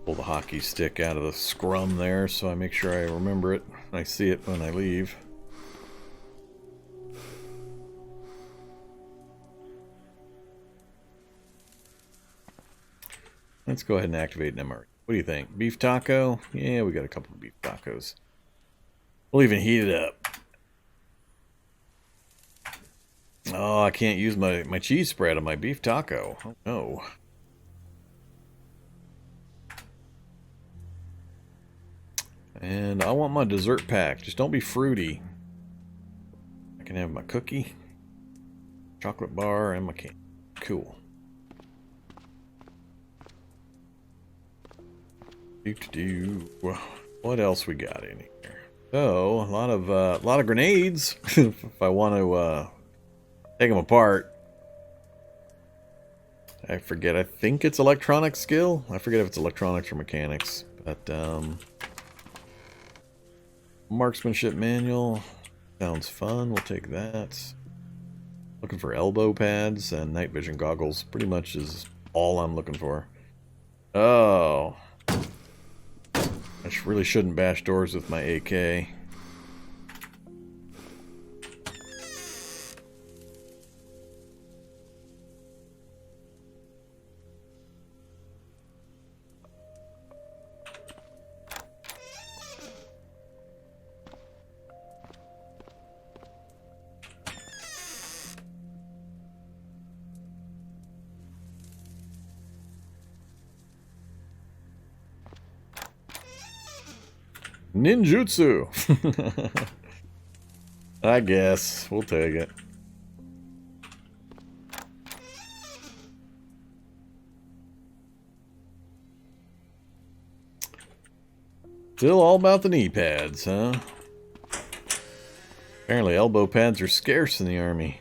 Pull the hockey stick out of the scrum there so I make sure I remember it. I see it when I leave. Let's go ahead and activate an MR. What do you think? Beef taco? Yeah, we got a couple of beef tacos. We'll even heat it up. Oh, I can't use my cheese spread on my beef taco. Oh, no. And I want my dessert pack. Just don't be fruity. I can have my cookie, chocolate bar, and my candy. Cool. What else we got in here? So, a lot of grenades. If I want to take them apart. I forget. I think it's electronic skill. I forget if it's electronics or mechanics. But marksmanship manual sounds fun. We'll take that. Looking for elbow pads and night vision goggles. Pretty much is all I'm looking for. Oh. I really shouldn't bash doors with my AK. Ninjutsu! I guess. We'll take it. Still all about the knee pads, huh? Apparently elbow pads are scarce in the army.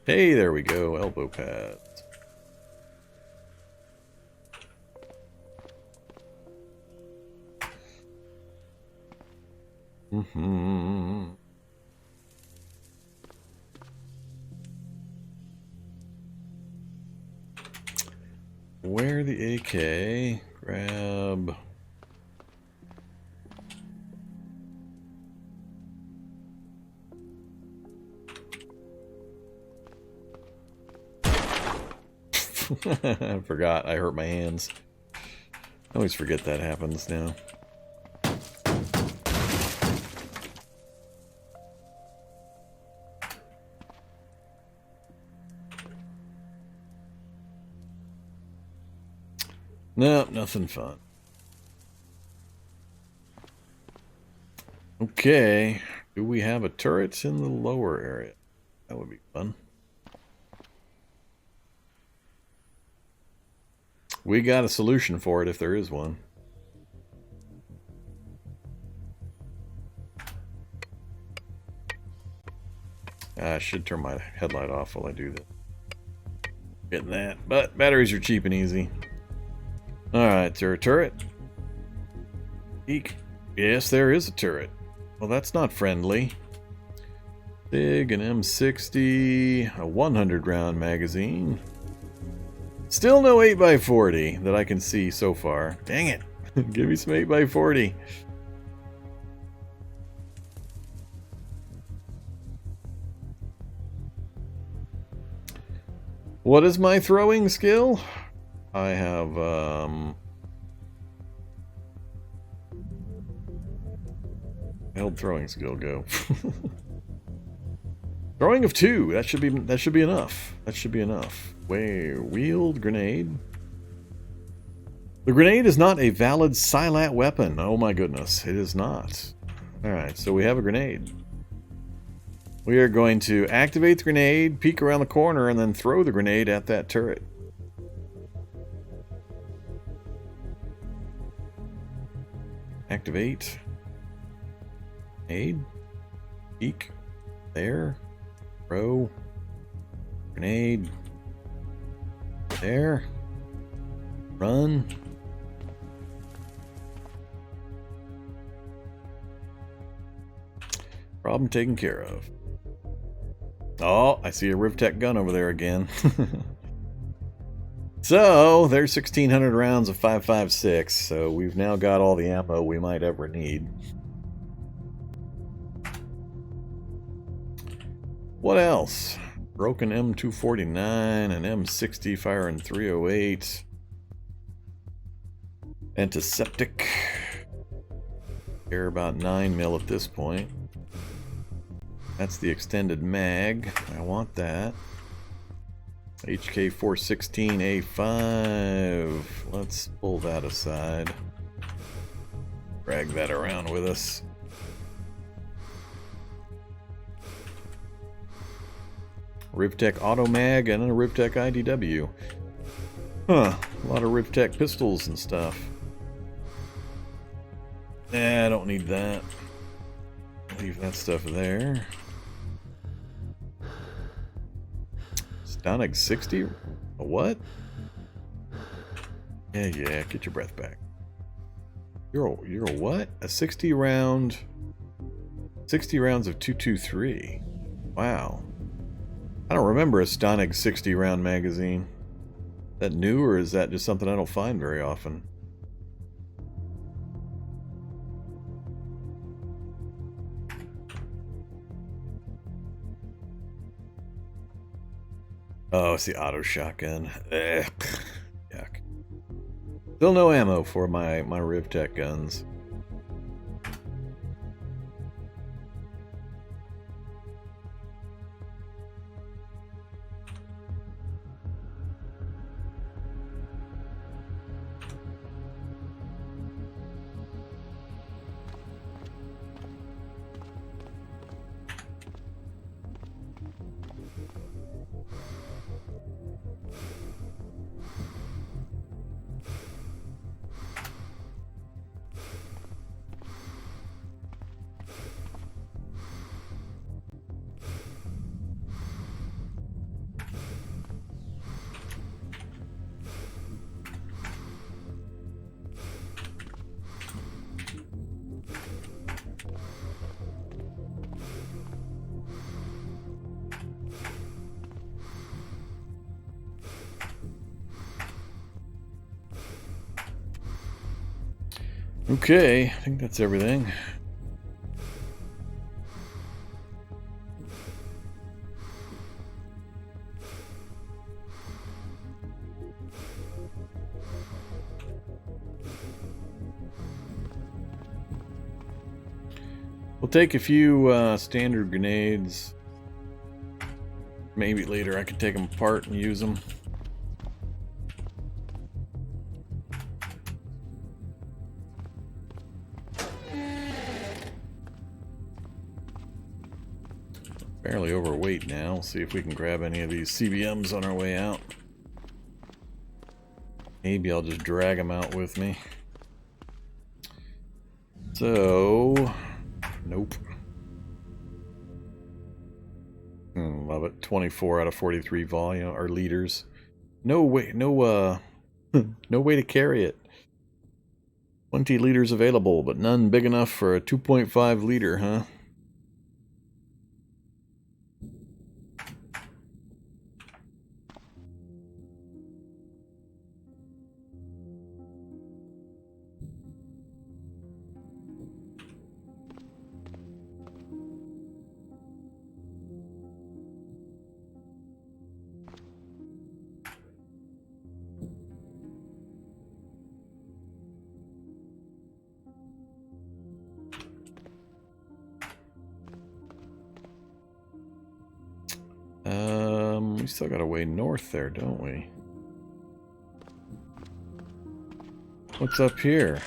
Hey, there we go. Elbow pads. Where the AK? Grab. I forgot. I hurt my hands. I always forget that happens now. Nope, nothing fun. Okay. Do we have a turret in the lower area? That would be fun. We got a solution for it if there is one. I should turn my headlight off while I do that. Getting that. But batteries are cheap and easy. Alright, turret. Eek. Yes, there is a turret. Well, that's not friendly. Big, an M60, a 100 round magazine. Still no 8x40 that I can see so far. Dang it. Give me some 8x40. What is my throwing skill? I have, held throwing skill go. Throwing of 2. That should be enough. That should be enough. Wheeled grenade. The grenade is not a valid Silat weapon. Oh my goodness, it is not. Alright, so we have a grenade. We are going to activate the grenade, peek around the corner, and then throw the grenade at that turret. Activate. Grenade. Peek. There. Throw. Grenade. There. Run. Problem taken care of. Oh, I see a Rivtech gun over there again. So there's 1,600 rounds of 5.56. So we've now got all the ammo we might ever need. What else? Broken M249 and M60 firing 308. Antiseptic. Care about 9mm at this point. That's the extended mag. I want that. HK416A5. Let's pull that aside. Drag that around with us. Rivtech Auto Mag and a Rivtech IDW. Huh, a lot of Rivtech pistols and stuff. Nah, I don't need that. Leave that stuff there. Sonic 60? A what? Yeah, get your breath back. You're a what? A 60 rounds of 223. Wow. I don't remember a Sonic 60 round magazine. Is that new, or is that just something I don't find very often? Oh, it's the auto shotgun. Ugh. Yuck. Still no ammo for my Rivtech guns. Okay, I think that's everything. We'll take a few standard grenades. Maybe later I could take them apart and use them. Fairly overweight now. We'll see if we can grab any of these CBMs on our way out. Maybe I'll just drag them out with me. So, nope. Love it. 24 out of 43 volume or liters. No way, no way to carry it. 20 liters available, but none big enough for a 2.5 liter, huh? We still got a way north there, don't we? What's up here?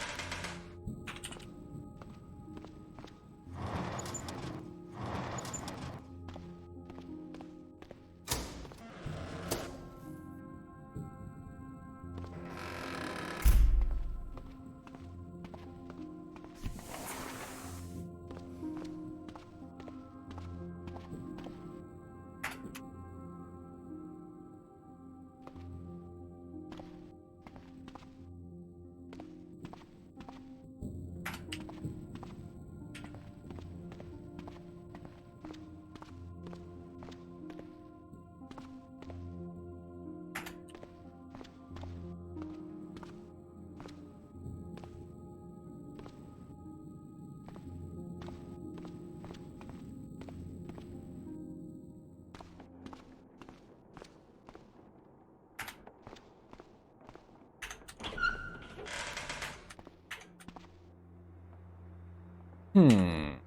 So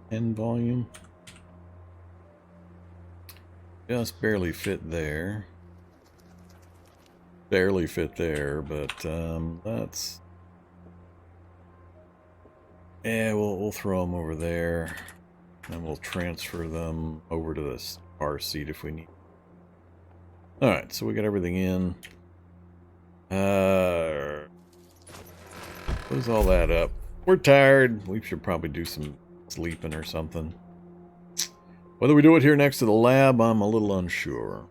10 volume. Just barely fit there. Barely fit there, but that's... Yeah, we'll throw them over there. And we'll transfer them over to this car seat if we need. Alright, so we got everything in. Close all that up. We're tired. We should probably do some sleeping or something. Whether we do it here next to the lab, I'm a little unsure.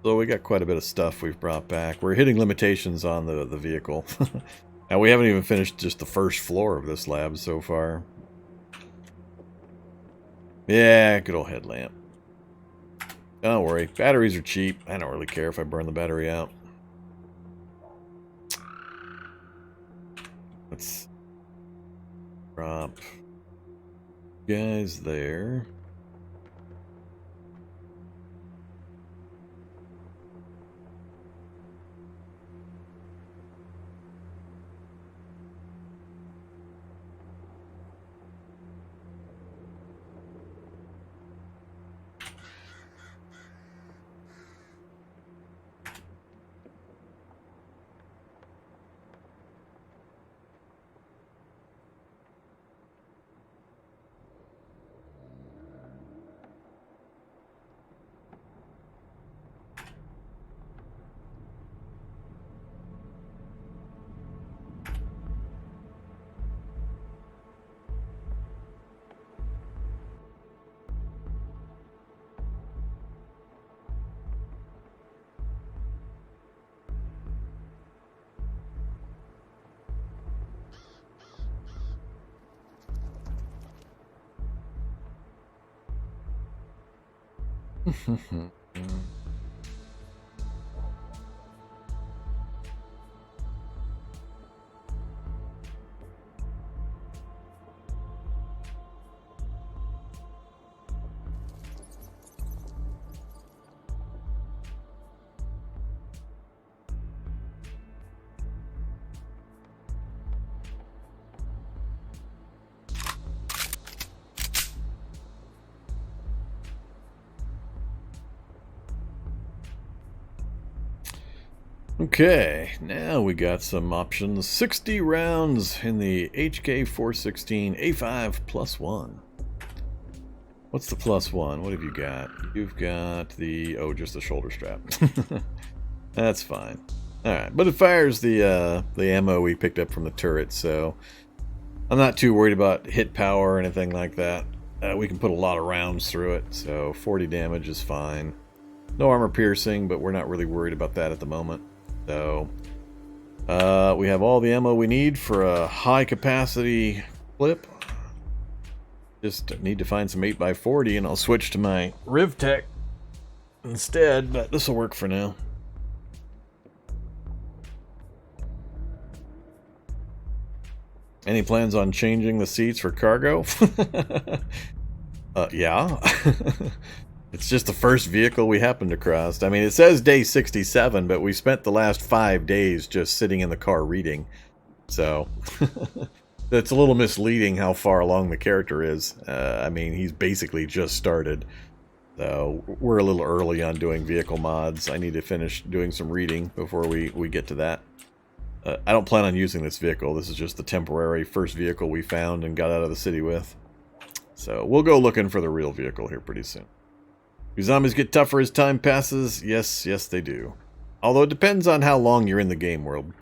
So we got quite a bit of stuff we've brought back. We're hitting limitations on the vehicle. Now we haven't even finished just the first floor of this lab so far. Yeah, good old headlamp. Don't worry, batteries are cheap. I don't really care if I burn the battery out. Let's drop guys there. Okay, now we got some options. 60 rounds in the HK416 A5 +1. What's the +1? What have you got? You've got the... oh, just the shoulder strap. That's fine. Alright, but it fires the ammo we picked up from the turret, so I'm not too worried about hit power or anything like that. We can put a lot of rounds through it, so 40 damage is fine. No armor piercing, but we're not really worried about that at the moment. So, we have all the ammo we need for a high capacity clip. Just need to find some 8x40 and I'll switch to my RivTech instead, but this will work for now. Any plans on changing the seats for cargo? Yeah. It's just the first vehicle we happened to cross. I mean, it says day 67, but we spent the last 5 days just sitting in the car reading. So, that's a little misleading how far along the character is. I mean, he's basically just started. So, we're a little early on doing vehicle mods. I need to finish doing some reading before we get to that. I don't plan on using this vehicle. This is just the temporary first vehicle we found and got out of the city with. So, we'll go looking for the real vehicle here pretty soon. Do zombies get tougher as time passes? Yes, they do. Although it depends on how long you're in the game world.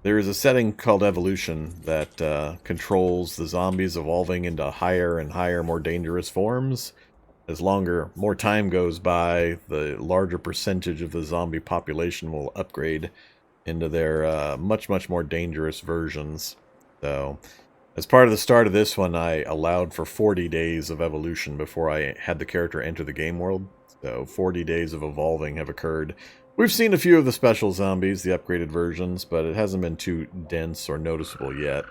There is a setting called evolution that controls the zombies evolving into higher and higher, more dangerous forms. As more time goes by, the larger percentage of the zombie population will upgrade into their much more dangerous versions. So, as part of the start of this one, I allowed for 40 days of evolution before I had the character enter the game world. So 40 days of evolving have occurred. We've seen a few of the special zombies, the upgraded versions, but it hasn't been too dense or noticeable yet.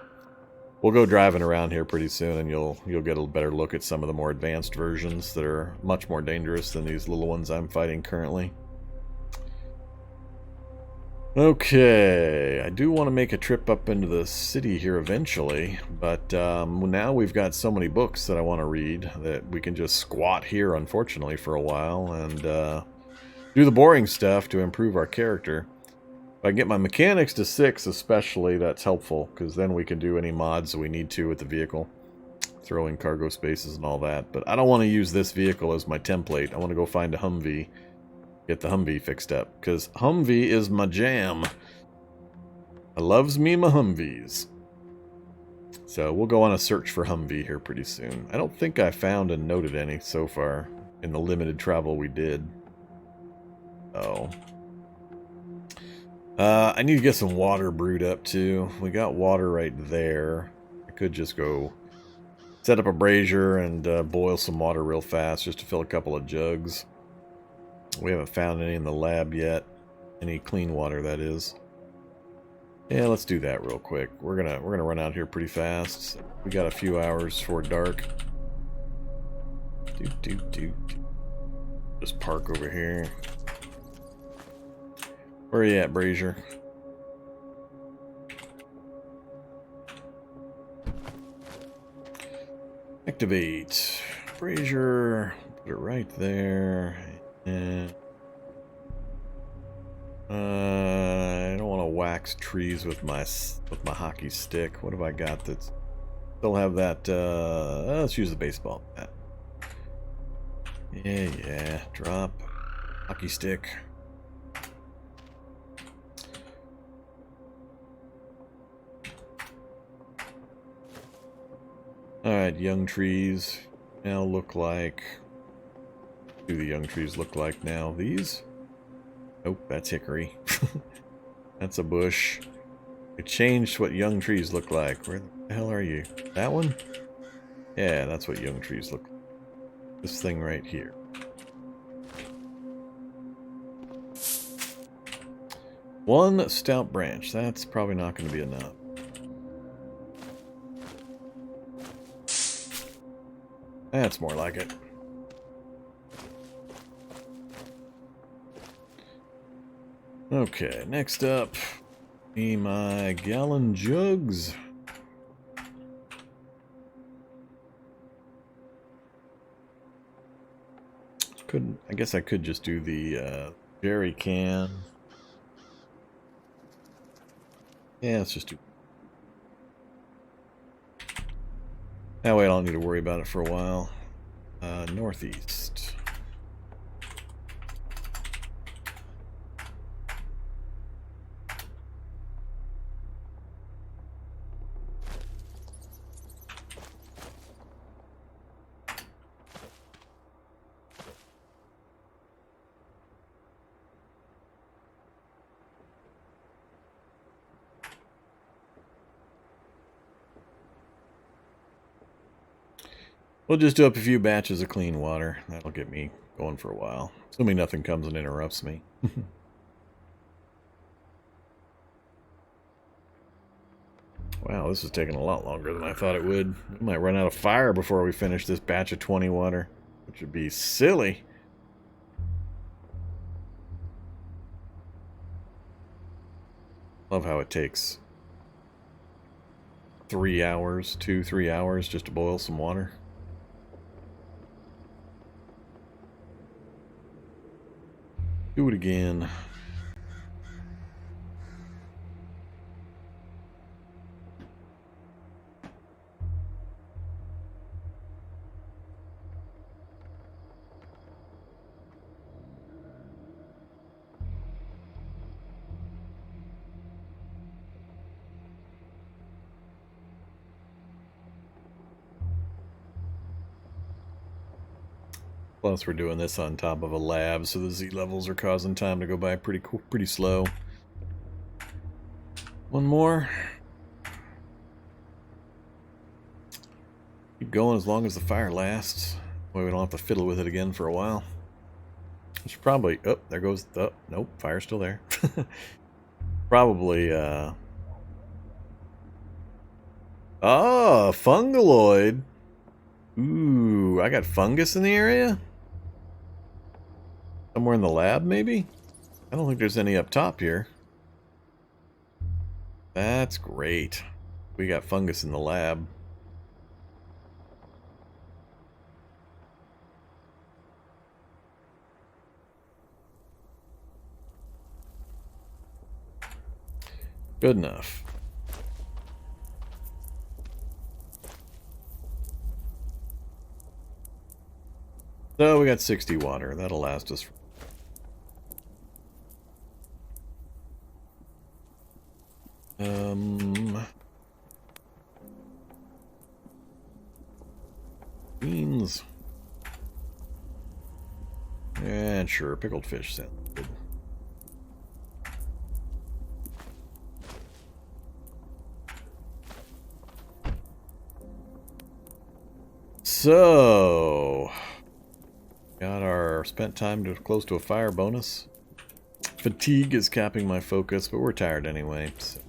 We'll go driving around here pretty soon and you'll get a better look at some of the more advanced versions that are much more dangerous than these little ones I'm fighting currently. Okay, I do want to make a trip up into the city here eventually, but now we've got so many books that I want to read that we can just squat here, unfortunately, for a while and do the boring stuff to improve our character. If I can get my mechanics to 6 especially, that's helpful, because then we can do any mods that we need to with the vehicle. Throw in cargo spaces and all that, but I don't want to use this vehicle as my template. I want to go find a Humvee. Get the Humvee fixed up, because Humvee is my jam. I loves me my Humvees. So we'll go on a search for Humvee here pretty soon. I don't think I found and noted any so far in the limited travel we did. Oh. I need to get some water brewed up too. We got water right there. I could just go set up a brazier and boil some water real fast just to fill a couple of jugs. We haven't found any in the lab yet. Any clean water, that is. Yeah, let's do that real quick. We're gonna run out here pretty fast. We got a few hours before dark. Just park over here. Where are you at, brazier? Activate. Brazier. Put it right there. And I don't want to wax trees with my hockey stick. What have I got that's still have that? Let's use the baseball bat. Yeah. Drop hockey stick. All right, young trees now look like. What do the young trees look like now? These? Nope, that's hickory. That's a bush. It changed what young trees look like. Where the hell are you? That one? Yeah, that's what young trees look like. This thing right here. One stout branch. That's probably not going to be enough. That's more like it. Okay, next up, need my gallon jugs. I guess I could just do the jerry can. Yeah, let's just do. That way I don't need to worry about it for a while. Northeast. We'll just do up a few batches of clean water. That'll get me going for a while. Assuming nothing comes and interrupts me. Wow, this is taking a lot longer than I thought it would. We might run out of fire before we finish this batch of 20 water, which would be silly. Love how it takes 3 hours, 2-3 hours just to boil some water. Do it again. Plus, we're doing this on top of a lab, so the Z levels are causing time to go by pretty slow. One more. Keep going as long as the fire lasts. That way we don't have to fiddle with it again for a while. I should probably... Oh, there goes... Oh, nope, fire's still there. Probably, Oh, fungaloid. Ooh, I got fungus in the area? Somewhere in the lab, maybe? I don't think there's any up top here. That's great. We got fungus in the lab. Good enough. So we got 60 water. That'll last us. Beans. And sure, pickled fish sounds good. So, got our spent time to close to a fire bonus. Fatigue is capping my focus, but we're tired anyway. So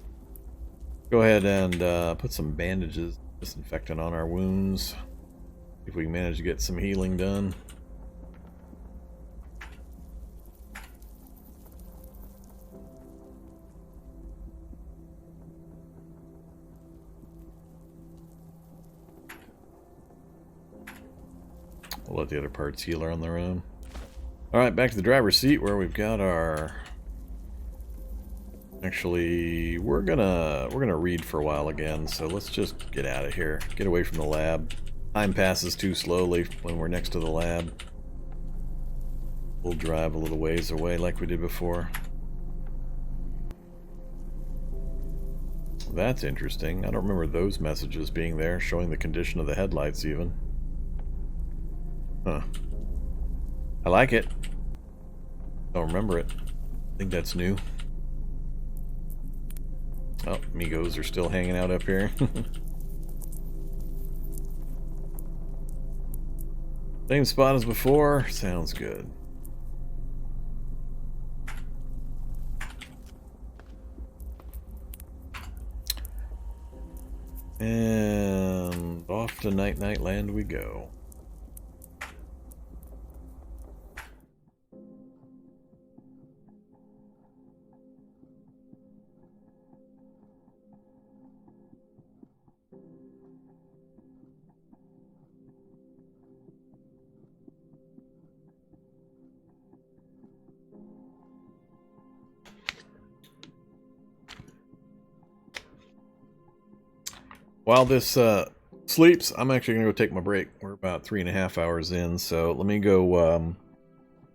go ahead and put some bandages, disinfectant on our wounds. If we can manage to get some healing done. We'll let the other parts heal on their own. Alright, back to the driver's seat where we've got our... Actually, we're gonna read for a while again, so let's just get out of here. Get away from the lab. Time passes too slowly when we're next to the lab. We'll drive a little ways away like we did before. That's interesting. I don't remember those messages being there, showing the condition of the headlights even. Huh. I like it. Don't remember it. I think that's new. Oh, amigos are still hanging out up here. Same spot as before. Sounds good. And off to Night Night Land we go. While this sleeps, I'm actually going to go take my break. We're about 3.5 hours in, so let me go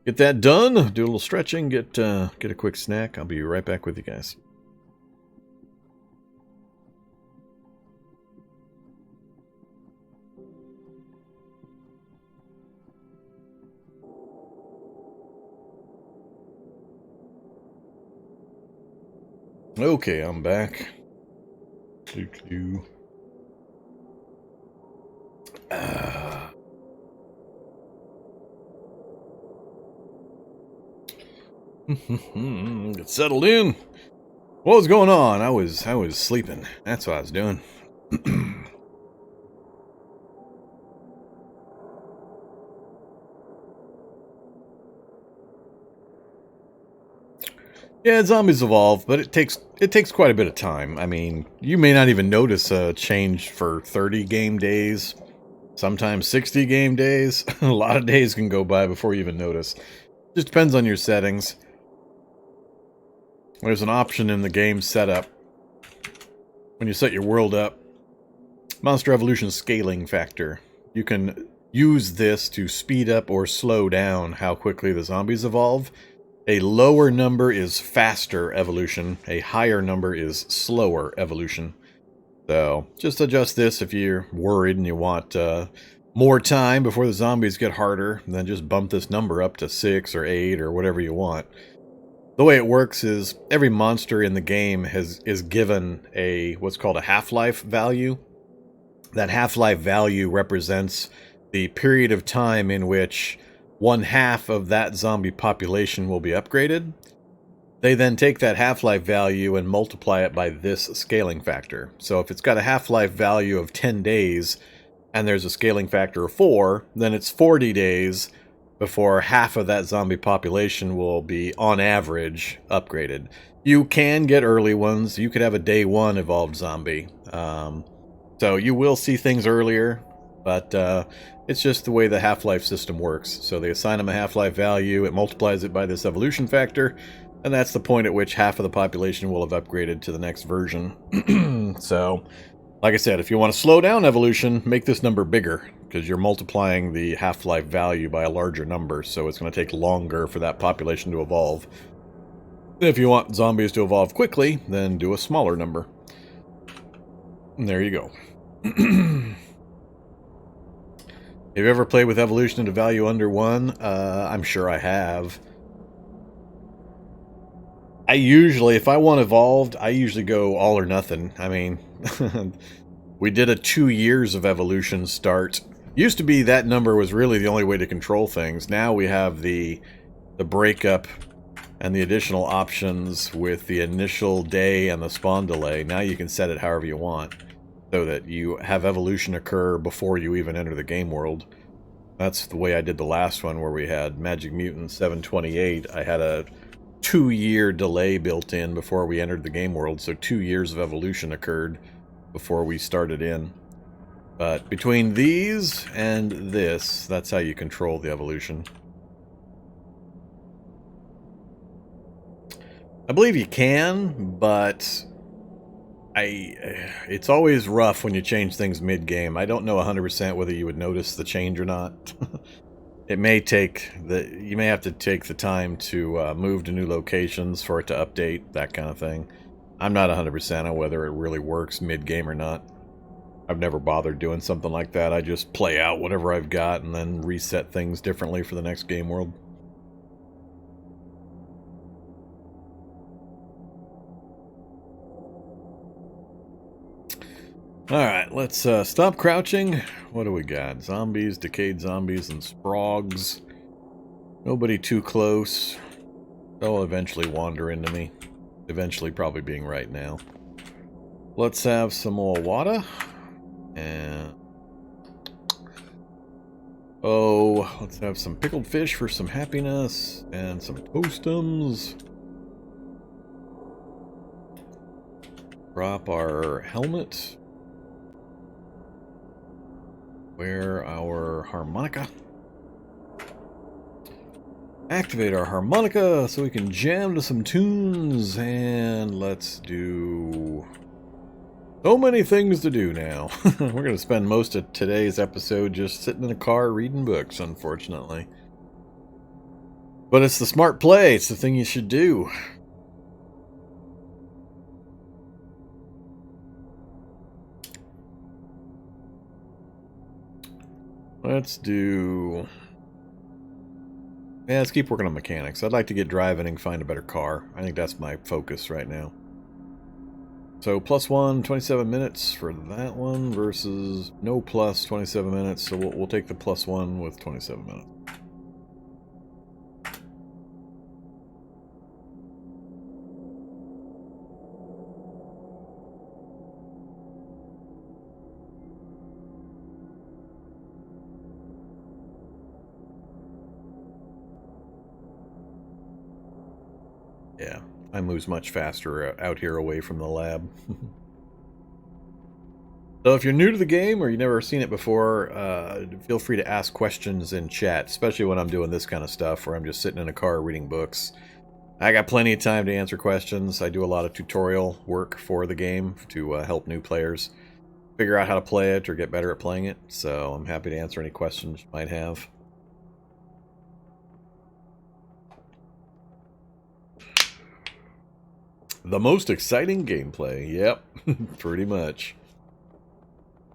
get that done, do a little stretching, get a quick snack. I'll be right back with you guys. Okay, I'm back. Get settled in. What was going on? I was sleeping. That's what I was doing. Yeah, zombies evolve, but it takes quite a bit of time. I mean, you may not even notice a change for 30 game days, sometimes 60 game days. A lot of days can go by before you even notice. Just depends on your settings. There's an option in the game setup when you set your world up. Monster Evolution Scaling Factor. You can use this to speed up or slow down how quickly the zombies evolve. A lower number is faster evolution. A higher number is slower evolution. So, just adjust this if you're worried and you want more time before the zombies get harder. Then just bump this number up to 6 or 8 or whatever you want. The way it works is every monster in the game is given a what's called a half-life value. That half-life value represents the period of time in which 1/2 of that zombie population will be upgraded. They then take that half-life value and multiply it by this scaling factor. So if it's got a half-life value of 10 days and there's a scaling factor of 4, then it's 40 days before half of that zombie population will be, on average, upgraded. You can get early ones. You could have a day 1 evolved zombie. So you will see things earlier, but it's just the way the half-life system works. So they assign them a half-life value, it multiplies it by this evolution factor, and that's the point at which half of the population will have upgraded to the next version. So, like I said, if you want to slow down evolution, make this number bigger, because you're multiplying the half-life value by a larger number, so it's going to take longer for that population to evolve. If you want zombies to evolve quickly, then do a smaller number. And there you go. Have you ever played with evolution into value under 1? I'm sure I have. I usually, if I want evolved, I usually go all or nothing. I mean, we did a 2 years of evolution start. Used to be that number was really the only way to control things. Now we have the breakup and the additional options with the initial day and the spawn delay. Now you can set it however you want, so that you have evolution occur before you even enter the game world. That's the way I did the last one, where we had Magic Mutant 728. I had a 2-year delay built in before we entered the game world, so 2 years of evolution occurred before we started in. But between these and this, that's how you control the evolution. I believe you can, but it's always rough when you change things mid-game. I don't know 100% whether you would notice the change or not. You may have to take the time to move to new locations for it to update, that kind of thing. I'm not 100% on whether it really works mid-game or not. I've never bothered doing something like that. I just play out whatever I've got and then reset things differently for the next game world. Alright, let's stop crouching. What do we got? Zombies, decayed zombies, and sprogs. Nobody too close. They'll eventually wander into me. Eventually probably being right now. Let's have some more water. And... oh, let's have some pickled fish for some happiness. And some toastums. Drop our helmet. Wear our harmonica. Activate our harmonica so we can jam to some tunes. And let's do... so many things to do now. We're going to spend most of today's episode just sitting in a car reading books, unfortunately. But it's the smart play. It's the thing you should do. Let's do... yeah, let's keep working on mechanics. I'd like to get driving and find a better car. I think that's my focus right now. So +1, 27 minutes for that one versus no plus 27 minutes. So we'll take the +1 with 27 minutes. Yeah, I moves much faster out here away from the lab. So if you're new to the game or you've never seen it before, feel free to ask questions in chat, especially when I'm doing this kind of stuff where I'm just sitting in a car reading books. I got plenty of time to answer questions. I do a lot of tutorial work for the game to help new players figure out how to play it or get better at playing it. So I'm happy to answer any questions you might have. The most exciting gameplay. Yep, pretty much.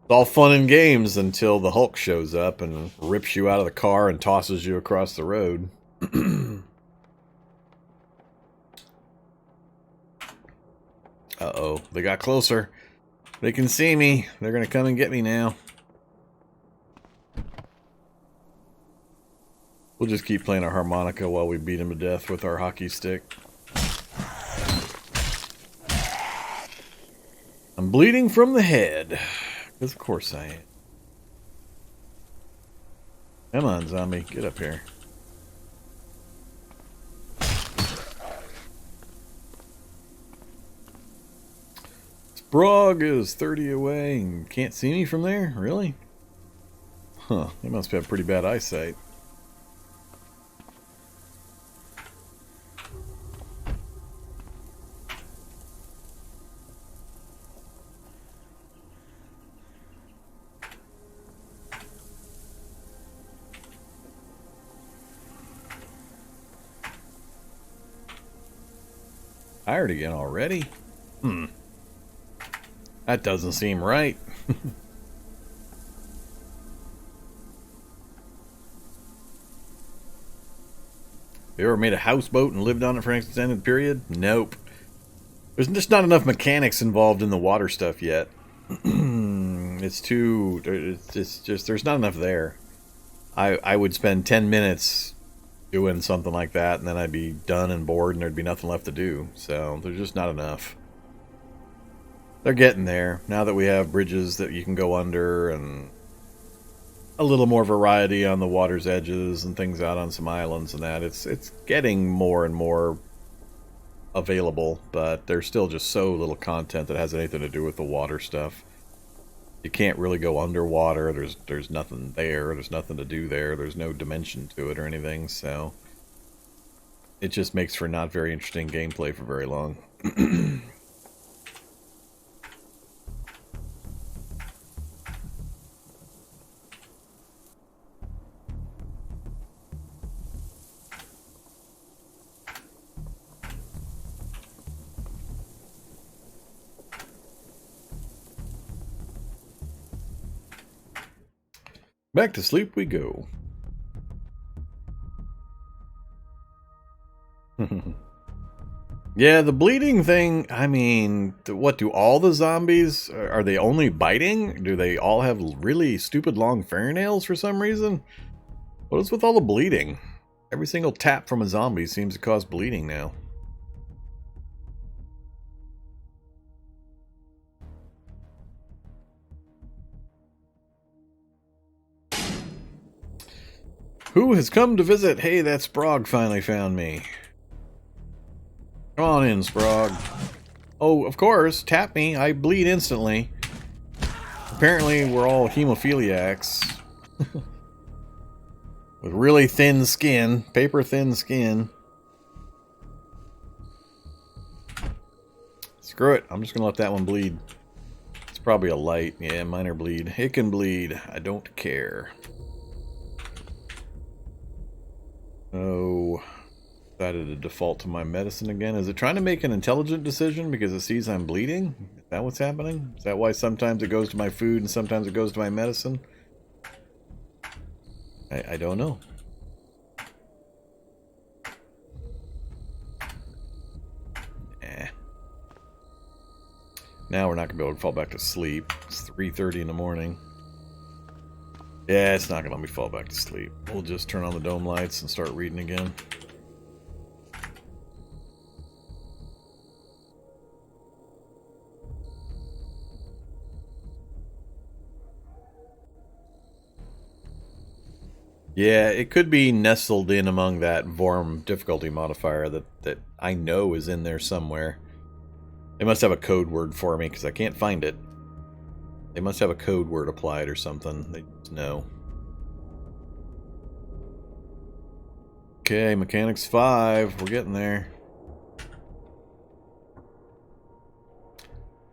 It's all fun and games until the Hulk shows up and rips you out of the car and tosses you across the road. Uh-oh, they got closer. They can see me. They're gonna come and get me now. We'll just keep playing our harmonica while we beat him to death with our hockey stick. I'm bleeding from the head. Because of course I am. Come on, zombie. Get up here. Brog is 30 away and can't see me from there? Really? Huh, they must have pretty bad eyesight. Tired again already? That doesn't seem right. You ever made a houseboat and lived on it for an extended period? Nope. There's just not enough mechanics involved in the water stuff yet. It's just, there's not enough there. I would spend 10 minutes doing something like that, and then I'd be done and bored, and there'd be nothing left to do. So there's just not enough. They're getting there now that we have bridges that you can go under, and a little more variety on the water's edges and things out on some islands and that. It's getting more and more available, but there's still just so little content that has anything to do with the water stuff. You can't really go underwater. There's nothing there. There's nothing to do there. There's no dimension to it or anything, so it just makes for not very interesting gameplay for very long. Back to sleep we go. Yeah, the bleeding thing, I mean, what, do all the zombies, are they only biting? Do they all have really stupid long fingernails for some reason? What is with all the bleeding? Every single tap from a zombie seems to cause bleeding now. Who has come to visit? Hey, that Sprog finally found me. Come on in, Sprog. Oh, of course, tap me. I bleed instantly. Apparently, we're all hemophiliacs. With really thin skin. Paper-thin skin. Screw it. I'm just going to let that one bleed. It's probably a light. Yeah, minor bleed. It can bleed. I don't care. Oh, decided to default to my medicine again. Is it trying to make an intelligent decision because it sees I'm bleeding? Is that what's happening? Is that why sometimes it goes to my food and sometimes it goes to my medicine? I don't know. Now we're not going to be able to fall back to sleep. It's 3:30 in the morning. Yeah, it's not going to let me fall back to sleep. We'll just turn on the dome lights and start reading again. Yeah, it could be nestled in among that Vorm difficulty modifier that I know is in there somewhere. They must have a code word for me because I can't find it. They must have a code word applied or something. They just know. Okay, mechanics 5. We're getting there.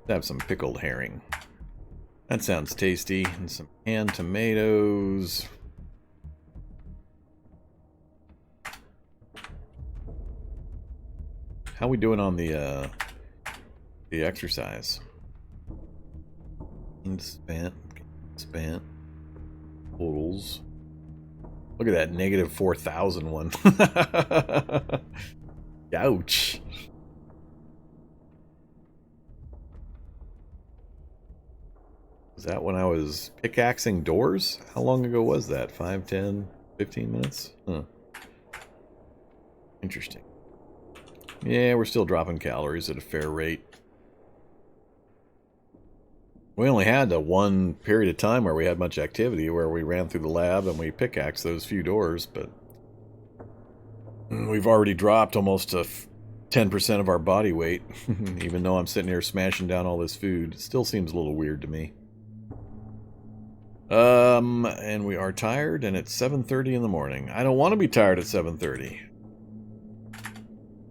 Let's have some pickled herring. That sounds tasty. And some canned tomatoes. How we doing on the exercise? Spent. Totals. Look at that negative 4,000 one. Ouch. Was that when I was pickaxing doors? How long ago was that? 5, 10, 15 minutes? Huh. Interesting. Yeah, we're still dropping calories at a fair rate. We only had the one period of time where we had much activity, where we ran through the lab and we pickaxed those few doors, but we've already dropped almost 10% of our body weight, even though I'm sitting here smashing down all this food. It still seems a little weird to me. And we are tired, and it's 7:30 in the morning. I don't want to be tired at 7:30.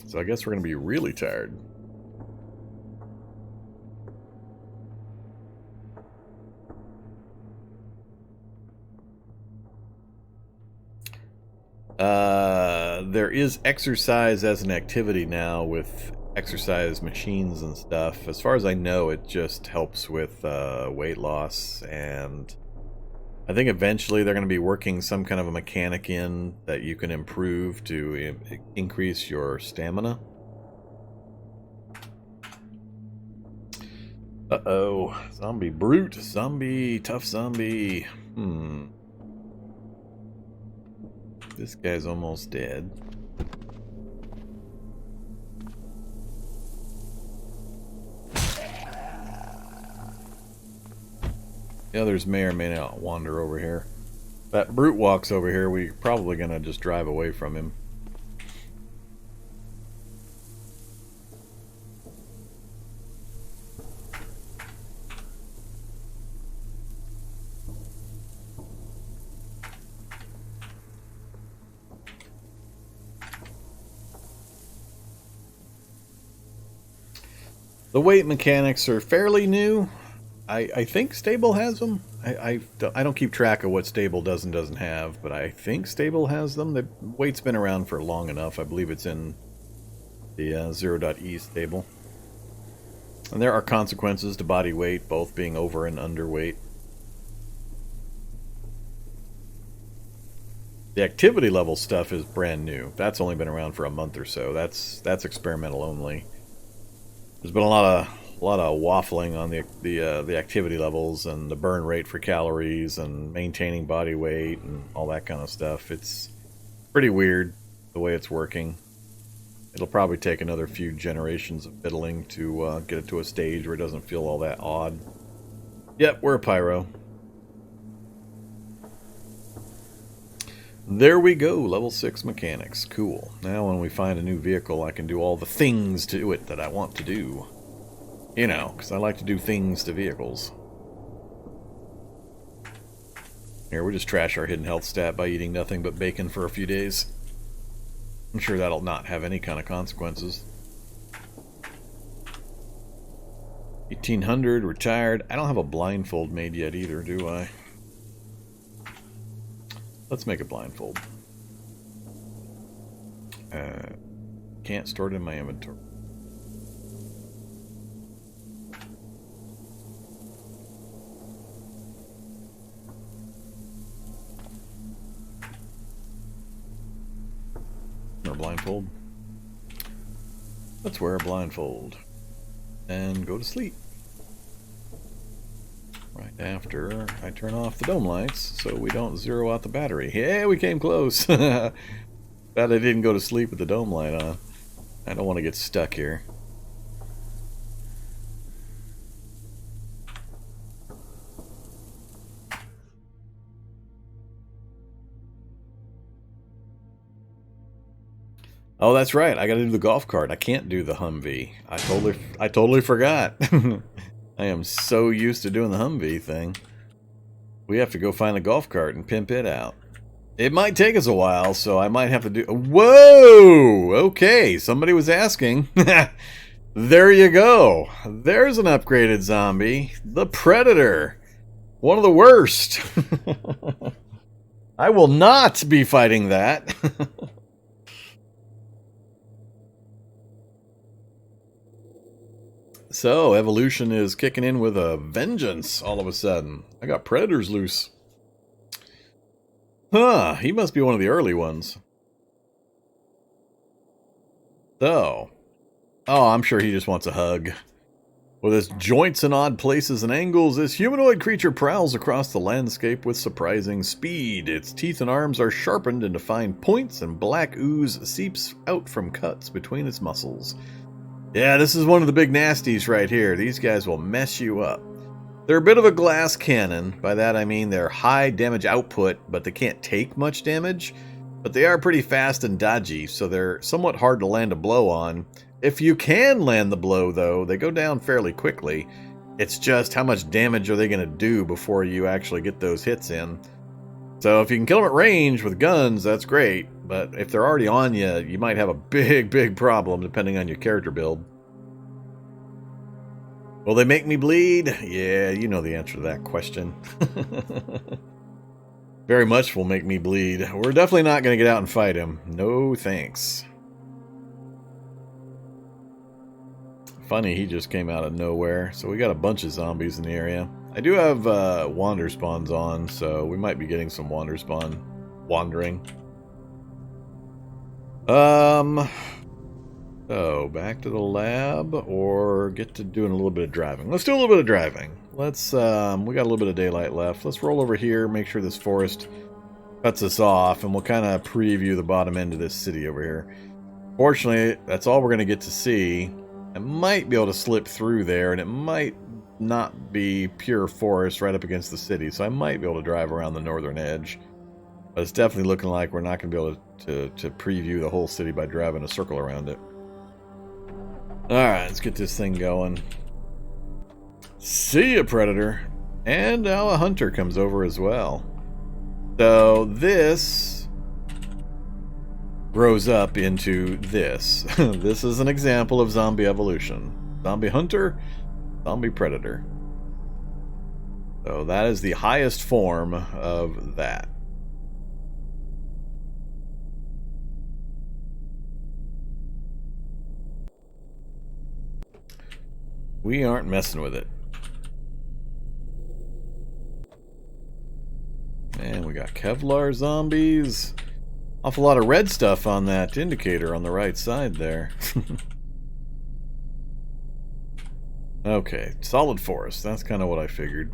So I guess we're going to be really tired. There is exercise as an activity now with exercise machines and stuff. As far as I know, it just helps with weight loss, and I think eventually they're going to be working some kind of a mechanic in that you can improve to increase your stamina. Uh-oh. Zombie brute. Zombie. Tough zombie. This guy's almost dead. The others may or may not wander over here. If that brute walks over here, we're probably going to just drive away from him. The weight mechanics are fairly new. I think Stable has them. I don't keep track of what Stable does and doesn't have, but I think Stable has them. The weight's been around for long enough. I believe it's in the S01-E stable. And there are consequences to body weight, both being over and underweight. The activity level stuff is brand new. That's only been around for a month or so. That's experimental only. There's been a lot of waffling on the activity levels and the burn rate for calories and maintaining body weight and all that kind of stuff. It's pretty weird the way it's working. It'll probably take another few generations of fiddling to get it to a stage where it doesn't feel all that odd. Yep, we're a pyro. There we go, level 6 mechanics. Cool. Now when we find a new vehicle, I can do all the things to it that I want to do. You know, because I like to do things to vehicles. Here, we'll just trash our hidden health stat by eating nothing but bacon for a few days. I'm sure that'll not have any kind of consequences. 1800, retired. I don't have a blindfold made yet either, do I? Let's make a blindfold. Can't store it in my inventory. Wear a blindfold. Let's wear a blindfold. And go to sleep. Right after I turn off the dome lights so we don't zero out the battery. Yeah, we came close. Glad I didn't go to sleep with the dome light on. I don't want to get stuck here. Oh, that's right. I got to do the golf cart. I can't do the Humvee. I totally forgot. I am so used to doing the Humvee thing. We have to go find a golf cart and pimp it out. It might take us a while, so I might have to do... Whoa! Okay, somebody was asking. There you go. There's an upgraded zombie. The Predator. One of the worst. I will not be fighting that. So, evolution is kicking in with a vengeance all of a sudden. I got predators loose. Huh, he must be one of the early ones. So. Oh, I'm sure he just wants a hug. With its joints in odd places and angles, this humanoid creature prowls across the landscape with surprising speed. Its teeth and arms are sharpened into fine points, and black ooze seeps out from cuts between its muscles. Yeah, this is one of the big nasties right here. These guys will mess you up. They're a bit of a glass cannon. By that I mean they're high damage output, but they can't take much damage. but they are pretty fast and dodgy, so they're somewhat hard to land a blow on. If you can land the blow, though, they go down fairly quickly. It's just how much damage are they going to do before you actually get those hits in. So if you can kill them at range with guns, that's great. But if they're already on you, you might have a big problem depending on your character build. Will they make me bleed? Yeah, you know the answer to that question. Very much will make me bleed. We're definitely not going to get out and fight him. No thanks. Funny, he just came out of nowhere. So we got a bunch of zombies in the area. I do have wander spawns on, so we might be getting some wander spawn wandering. So back to the lab, or get to doing a little bit of driving. Let's do a little bit of driving. Let's we got a little bit of daylight left. Let's roll over here, make sure this forest cuts us off, and we'll kind of preview the bottom end of this city over here. Fortunately, that's all we're going to get to see. I might be able to slip through there, and it might not be pure forest right up against the city, so I might be able to drive around the northern edge. But it's definitely looking like we're not going to be able to preview the whole city by driving a circle around it. Alright, let's get this thing going. See ya, Predator. And now a hunter comes over as well. So this grows up into this. This is an example of zombie evolution. Zombie hunter, zombie predator. So that is the highest form of that. We aren't messing with it. And we got Kevlar zombies. Awful lot of red stuff on that indicator on the right side there. Okay, solid forest. That's kind of what I figured.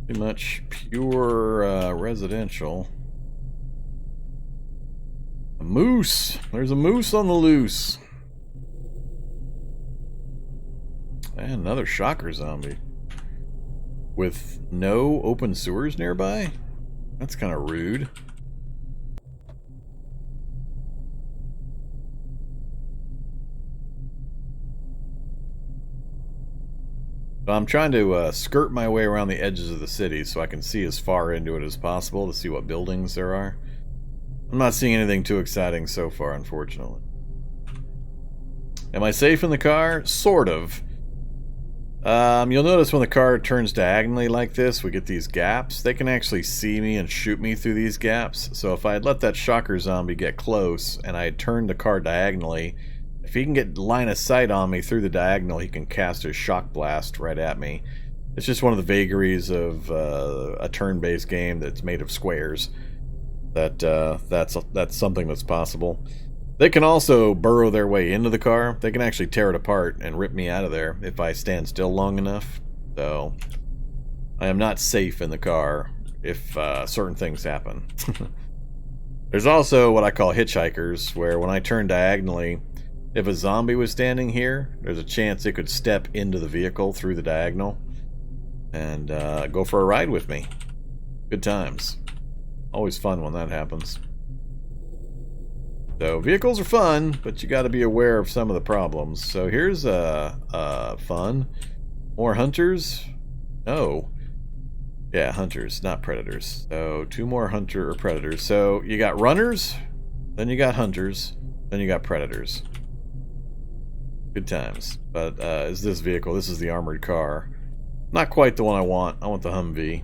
Pretty much pure residential. A moose! There's a moose on the loose. And another shocker zombie. With no open sewers nearby? That's kind of rude. So I'm trying to skirt my way around the edges of the city so I can see as far into it as possible to see what buildings there are. I'm not seeing anything too exciting so far, unfortunately. Am I safe in the car? Sort of. You'll notice when the car turns diagonally like this, we get these gaps. They can actually see me and shoot me through these gaps. So if I had let that shocker zombie get close and I had turned the car diagonally, if he can get line of sight on me through the diagonal, he can cast a shock blast right at me. It's just one of the vagaries of a turn-based game that's made of squares. That's something that's possible. They can also burrow their way into the car. They can actually tear it apart and rip me out of there if I stand still long enough. So I am not safe in the car if certain things happen. There's also what I call hitchhikers, where when I turn diagonally, if a zombie was standing here, there's a chance it could step into the vehicle through the diagonal and go for a ride with me. Good times. Always fun when that happens. So vehicles are fun, but you got to be aware of some of the problems. So here's fun. More hunters. No. Yeah, hunters, not predators. So 2 more hunter or predators. So you got runners, then you got hunters, then you got predators. Good times. But is this vehicle? This is the armored car. Not quite the one I want. I want the Humvee.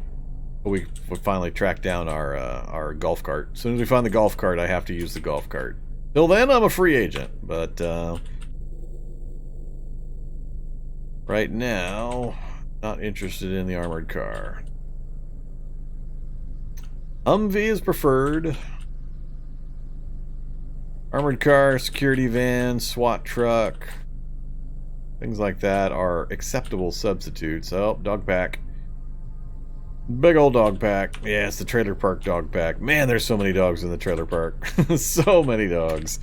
But we finally tracked down our golf cart. As soon as we find the golf cart, I have to use the golf cart. Till then, I'm a free agent. But right now, not interested in the armored car. Humvee is preferred. Armored car, security van, SWAT truck, things like that are acceptable substitutes. Oh, dog pack. Big old dog pack. Yeah, it's the trailer park dog pack. Man, there's so many dogs in the trailer park. So many dogs.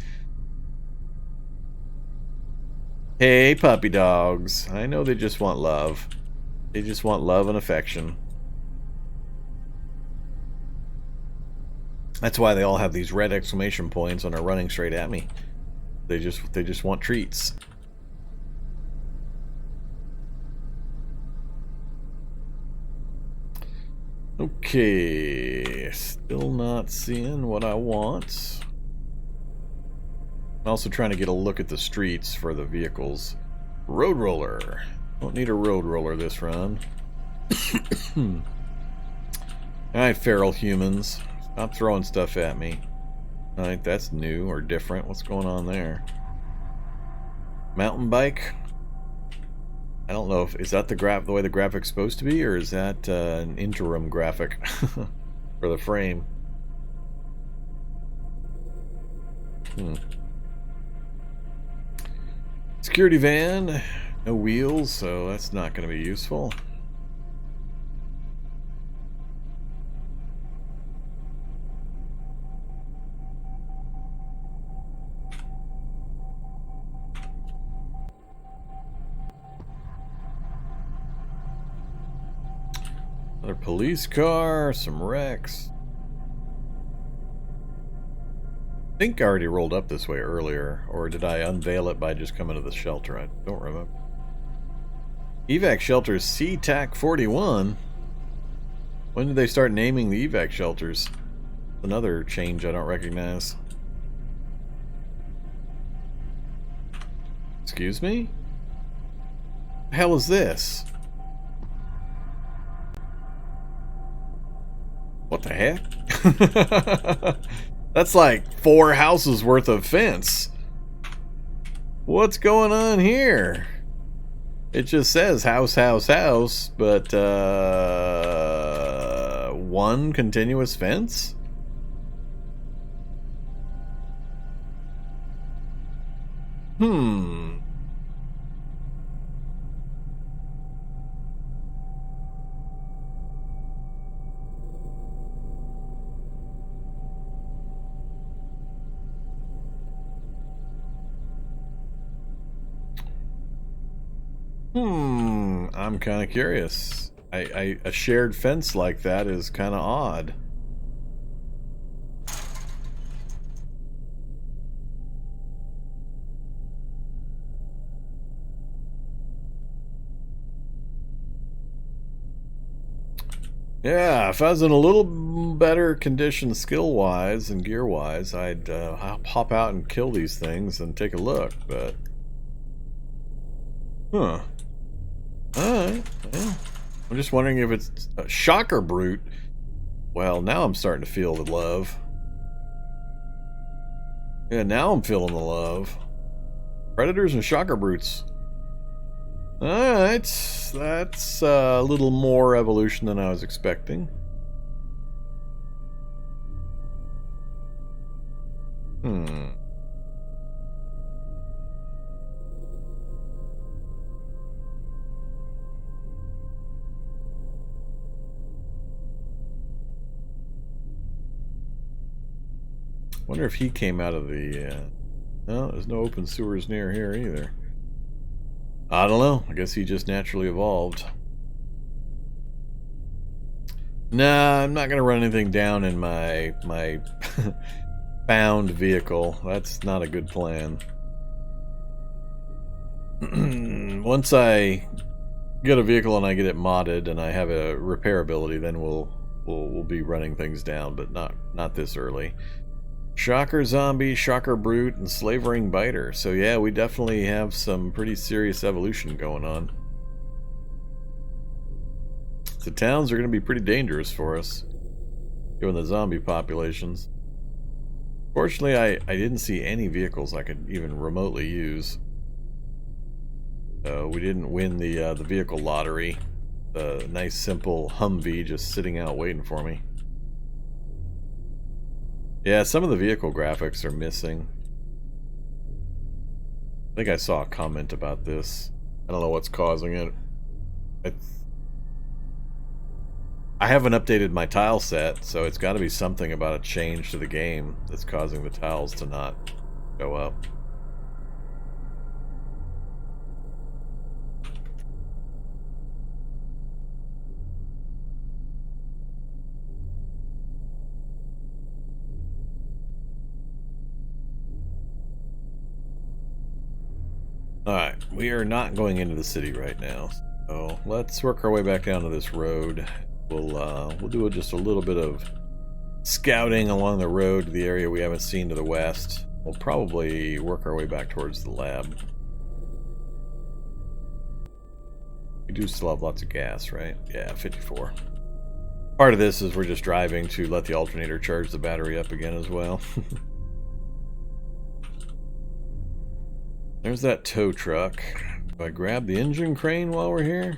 Hey, puppy dogs. I know they just want love. They just want love and affection. That's why they all have these red exclamation points and are running straight at me. They just want treats. Okay, still not seeing what I want. I'm also trying to get a look at the streets for the vehicles. Road roller. Don't need a road roller this round. Alright, feral humans. Stop throwing stuff at me. Alright, that's new or different. What's going on there? Mountain bike? I don't know if is that the way the graphic's supposed to be, or is that an interim graphic for the frame? Security van, no wheels, so that's not going to be useful. Another police car, some wrecks. I think I already rolled up this way earlier, or did I unveil it by just coming to the shelter? I don't remember. Evac shelters CTAC 41. When did they start naming the evac shelters? Another change I don't recognize. Excuse me? The hell is this? What the heck? That's like 4 houses worth of fence. What's going on here? It just says house, house, house, but one continuous fence? I'm kind of curious. A shared fence like that is kind of odd. Yeah, if I was in a little better condition skill-wise and gear-wise, I'd hop out and kill these things and take a look, but... Huh. Alright, yeah. I'm just wondering if it's a shocker brute. Well, now I'm starting to feel the love. Yeah, now I'm feeling the love. Predators and shocker brutes. Alright, that's a little more evolution than I was expecting. Wonder if he came out of the... No, there's no open sewers near here either. I don't know. I guess he just naturally evolved. Nah, I'm not gonna run anything down in my found vehicle. That's not a good plan. Once I get a vehicle and I get it modded and I have a repair ability, then we'll be running things down, but not this early. Shocker zombie, shocker brute, and slavering biter. So yeah, we definitely have some pretty serious evolution going on. The towns are going to be pretty dangerous for us, given the zombie populations. Fortunately, I didn't see any vehicles I could even remotely use. We didn't win the vehicle lottery. The nice simple Humvee just sitting out waiting for me. Yeah, some of the vehicle graphics are missing. I think I saw a comment about this. I don't know what's causing it. I haven't updated my tile set, so it's got to be something about a change to the game that's causing the tiles to not show up. Alright, we are not going into the city right now. So let's work our way back down to this road. We'll do just a little bit of scouting along the road to the area we haven't seen to the west. We'll probably work our way back towards the lab. We do still have lots of gas, right? Yeah, 54. Part of this is we're just driving to let the alternator charge the battery up again as well. There's that tow truck. Do I grab the engine crane while we're here?